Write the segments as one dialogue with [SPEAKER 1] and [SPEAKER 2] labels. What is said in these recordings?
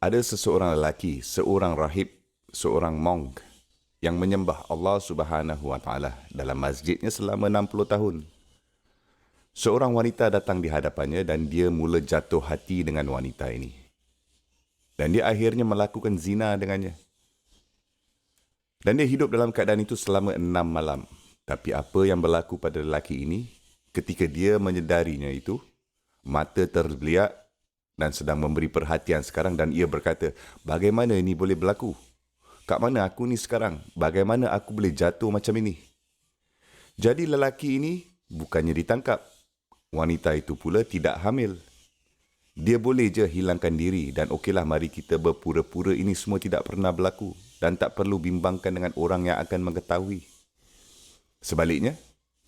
[SPEAKER 1] Ada seseorang lelaki, seorang rahib, seorang monk yang menyembah Allah Subhanahu Wa Taala dalam masjidnya selama 60 tahun. Seorang wanita datang di hadapannya dan dia mula jatuh hati dengan wanita ini. Dan dia akhirnya melakukan zina dengannya. Dan dia hidup dalam keadaan itu selama 6 malam. Tapi apa yang berlaku pada lelaki ini, ketika dia menyedarinya itu, mata terbeliak dan sedang memberi perhatian sekarang dan ia berkata, bagaimana ini boleh berlaku? Kat mana aku ni sekarang? Bagaimana aku boleh jatuh macam ini? Jadi lelaki ini bukannya ditangkap. Wanita itu pula tidak hamil. Dia boleh je hilangkan diri dan okeylah mari kita berpura-pura ini semua tidak pernah berlaku dan tak perlu bimbangkan dengan orang yang akan mengetahui. Sebaliknya,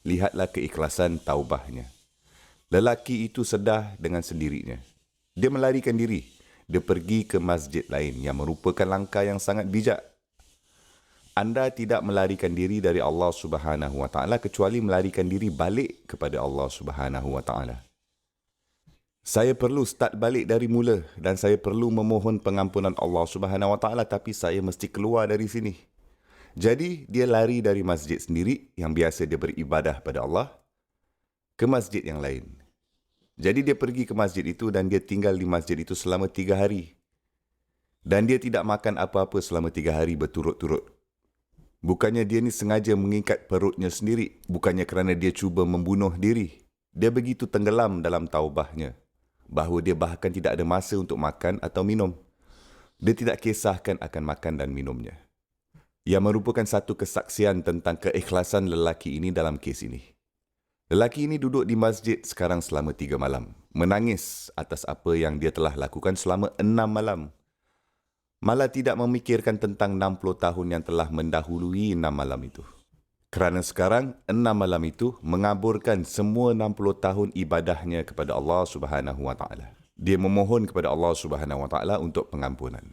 [SPEAKER 1] lihatlah keikhlasan taubahnya. Lelaki itu sedar dengan sendirinya. Dia melarikan diri. Dia pergi ke masjid lain yang merupakan langkah yang sangat bijak. Anda tidak melarikan diri dari Allah Subhanahu Wa Taala kecuali melarikan diri balik kepada Allah Subhanahu Wa Taala. Saya perlu start balik dari mula dan saya perlu memohon pengampunan Allah Subhanahu Wa Taala tapi saya mesti keluar dari sini. Jadi dia lari dari masjid sendiri yang biasa dia beribadah pada Allah ke masjid yang lain. Jadi dia pergi ke masjid itu dan dia tinggal di masjid itu selama 3 hari. Dan dia tidak makan apa-apa selama 3 hari berturut-turut. Bukannya dia ni sengaja mengikat perutnya sendiri. Bukannya kerana dia cuba membunuh diri. Dia begitu tenggelam dalam taubahnya. Bahawa dia bahkan tidak ada masa untuk makan atau minum. Dia tidak kisahkan akan makan dan minumnya. Yang merupakan satu kesaksian tentang keikhlasan lelaki ini dalam kes ini. Lelaki ini duduk di masjid sekarang selama 3 malam. Menangis atas apa yang dia telah lakukan selama 6 malam. Malah tidak memikirkan tentang 60 tahun yang telah mendahului 6 malam itu. Kerana sekarang 6 malam itu mengaburkan semua 60 tahun ibadahnya kepada Allah Subhanahu Wa Taala. Dia memohon kepada Allah Subhanahu Wa Taala untuk pengampunan.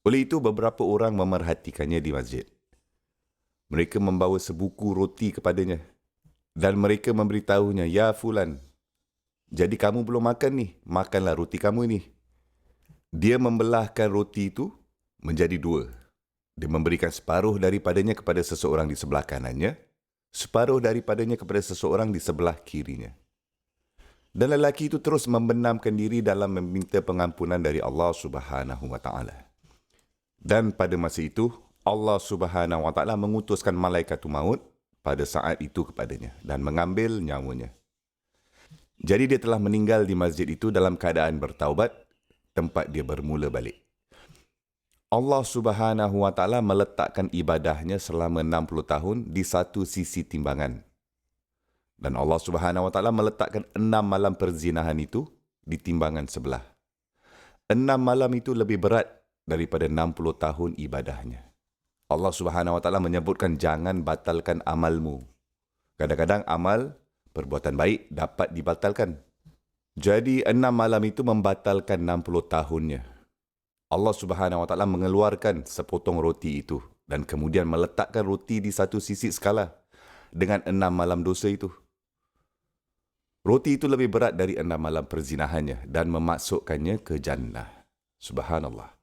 [SPEAKER 1] Oleh itu beberapa orang memerhatikannya di masjid. Mereka membawa sebuku roti kepadanya. Dan mereka memberitahunya, ya Fulan, jadi kamu belum makan ni, makanlah roti kamu ni. Dia membelahkan roti itu menjadi 2. Dia memberikan separuh daripadanya kepada seseorang di sebelah kanannya, separuh daripadanya kepada seseorang di sebelah kirinya. Dan lelaki itu terus membenamkan diri dalam meminta pengampunan dari Allah Subhanahu Wa Taala. Dan pada masa itu, Allah Subhanahu Wa Taala mengutuskan malaikatul maut pada saat itu kepadanya dan mengambil nyawanya. Jadi dia telah meninggal di masjid itu dalam keadaan bertaubat, tempat dia bermula balik. Allah Subhanahu Wa Taala meletakkan ibadahnya selama 60 tahun di satu sisi timbangan. Dan Allah Subhanahu Wa Taala meletakkan 6 malam perzinahan itu di timbangan sebelah. 6 malam itu lebih berat daripada 60 tahun ibadahnya. Allah Subhanahu Wa Taala menyebutkan jangan batalkan amalmu. Kadang-kadang amal, perbuatan baik dapat dibatalkan. Jadi 6 malam itu membatalkan 60 tahunnya. Allah Subhanahu Wa Taala mengeluarkan sepotong roti itu dan kemudian meletakkan roti di satu sisi skala dengan 6 malam dosa itu. Roti itu lebih berat dari 6 malam perzinahannya dan memasukkannya ke jannah. Subhanallah.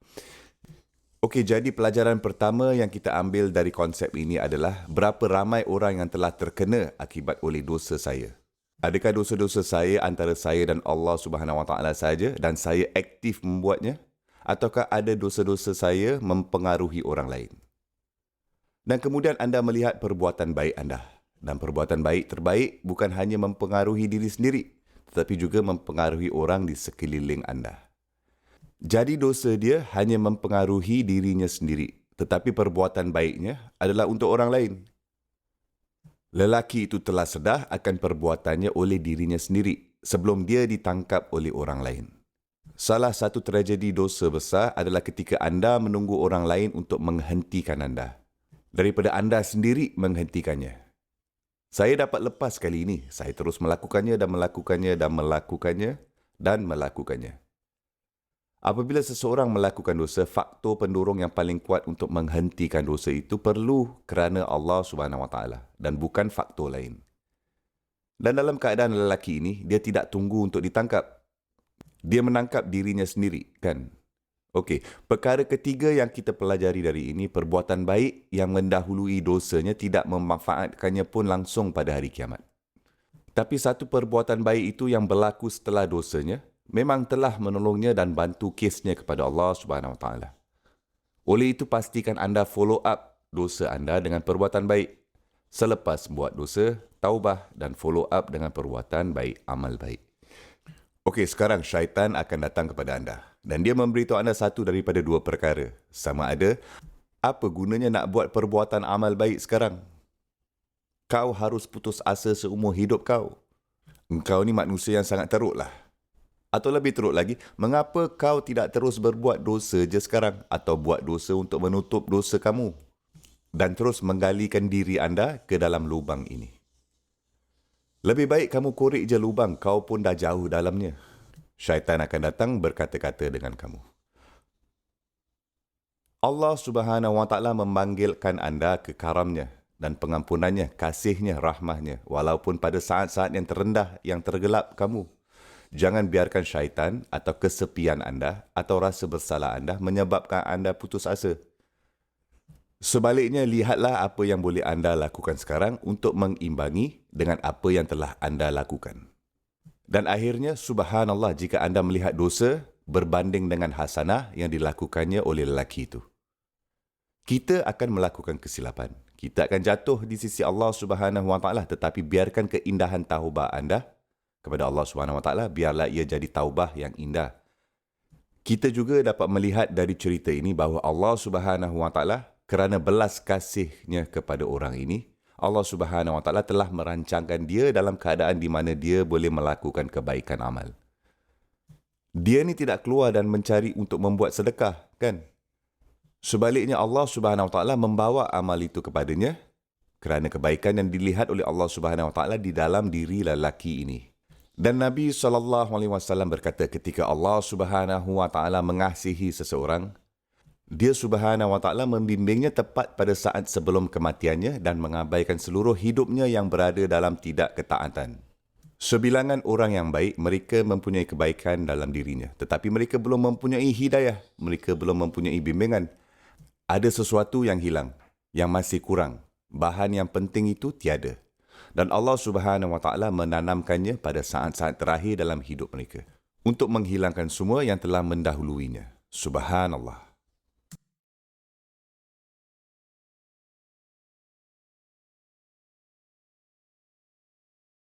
[SPEAKER 1] Okey, jadi pelajaran pertama yang kita ambil dari konsep ini adalah berapa ramai orang yang telah terkena akibat oleh dosa saya. Adakah dosa-dosa saya antara saya dan Allah Subhanahu Wa Taala saja dan saya aktif membuatnya? Ataukah ada dosa-dosa saya mempengaruhi orang lain? Dan kemudian anda melihat perbuatan baik anda. Dan perbuatan baik terbaik bukan hanya mempengaruhi diri sendiri, tetapi juga mempengaruhi orang di sekeliling anda. Jadi dosa dia hanya mempengaruhi dirinya sendiri, tetapi perbuatan baiknya adalah untuk orang lain. Lelaki itu telah sedar akan perbuatannya oleh dirinya sendiri sebelum dia ditangkap oleh orang lain. Salah satu tragedi dosa besar adalah ketika anda menunggu orang lain untuk menghentikan anda, daripada anda sendiri menghentikannya. Saya dapat lepas kali ini, saya terus melakukannya dan melakukannya dan melakukannya dan melakukannya. Apabila seseorang melakukan dosa, faktor pendorong yang paling kuat untuk menghentikan dosa itu perlu kerana Allah Subhanahu Wa Taala dan bukan faktor lain. Dan dalam keadaan lelaki ini, dia tidak tunggu untuk ditangkap. Dia menangkap dirinya sendiri, kan? Okey, perkara ketiga yang kita pelajari dari ini, perbuatan baik yang mendahului dosanya tidak memanfaatkannya pun langsung pada hari kiamat. Tapi satu perbuatan baik itu yang berlaku setelah dosanya, memang telah menolongnya dan bantu kesnya kepada Allah Subhanahu Wa Taala. Oleh itu pastikan anda follow up dosa anda dengan perbuatan baik. Selepas buat dosa, taubah dan follow up dengan perbuatan baik, amal baik. Okey, sekarang syaitan akan datang kepada anda. Dan dia memberitahu anda satu daripada dua perkara. Sama ada, apa gunanya nak buat perbuatan amal baik sekarang? Kau harus putus asa seumur hidup kau. Engkau ni manusia yang sangat teruklah. Atau lebih teruk lagi, mengapa kau tidak terus berbuat dosa je sekarang? Atau buat dosa untuk menutup dosa kamu? Dan terus menggalikan diri anda ke dalam lubang ini. Lebih baik kamu korek je lubang, kau pun dah jauh dalamnya. Syaitan akan datang berkata-kata dengan kamu. Allah Subhanahu Wa Taala memanggilkan anda ke karamnya dan pengampunannya, kasihnya, rahmahnya, walaupun pada saat-saat yang terendah, yang tergelap kamu. Jangan biarkan syaitan atau kesepian anda atau rasa bersalah anda menyebabkan anda putus asa. Sebaliknya, lihatlah apa yang boleh anda lakukan sekarang untuk mengimbangi dengan apa yang telah anda lakukan. Dan akhirnya, subhanallah jika anda melihat dosa berbanding dengan hasanah yang dilakukannya oleh lelaki itu. Kita akan melakukan kesilapan. Kita akan jatuh di sisi Allah Subhanahu Wa Taala, tetapi biarkan keindahan taubah anda kepada Allah Subhanahu Wa Taala, biarlah ia jadi taubah yang indah. Kita juga dapat melihat dari cerita ini bahawa Allah Subhanahu Wa Taala kerana belas kasihnya kepada orang ini, Allah Subhanahu Wa Taala telah merancangkan dia dalam keadaan di mana dia boleh melakukan kebaikan amal. Dia ni tidak keluar dan mencari untuk membuat sedekah, kan? Sebaliknya Allah Subhanahu Wa Taala membawa amal itu kepadanya kerana kebaikan yang dilihat oleh Allah Subhanahu Wa Taala di dalam diri lelaki ini. Dan Nabi SAW berkata ketika Allah Subhanahu Wa Taala mengasihi seseorang, dia Subhanahu Wa Taala membimbingnya tepat pada saat sebelum kematiannya dan mengabaikan seluruh hidupnya yang berada dalam tidak ketaatan. Sebilangan orang yang baik, mereka mempunyai kebaikan dalam dirinya. Tetapi mereka belum mempunyai hidayah. Mereka belum mempunyai bimbingan. Ada sesuatu yang hilang, yang masih kurang. Bahan yang penting itu tiada. Dan Allah Subhanahu Wa Taala menanamkannya pada saat-saat terakhir dalam hidup mereka. Untuk menghilangkan semua yang telah mendahuluinya. Subhanallah.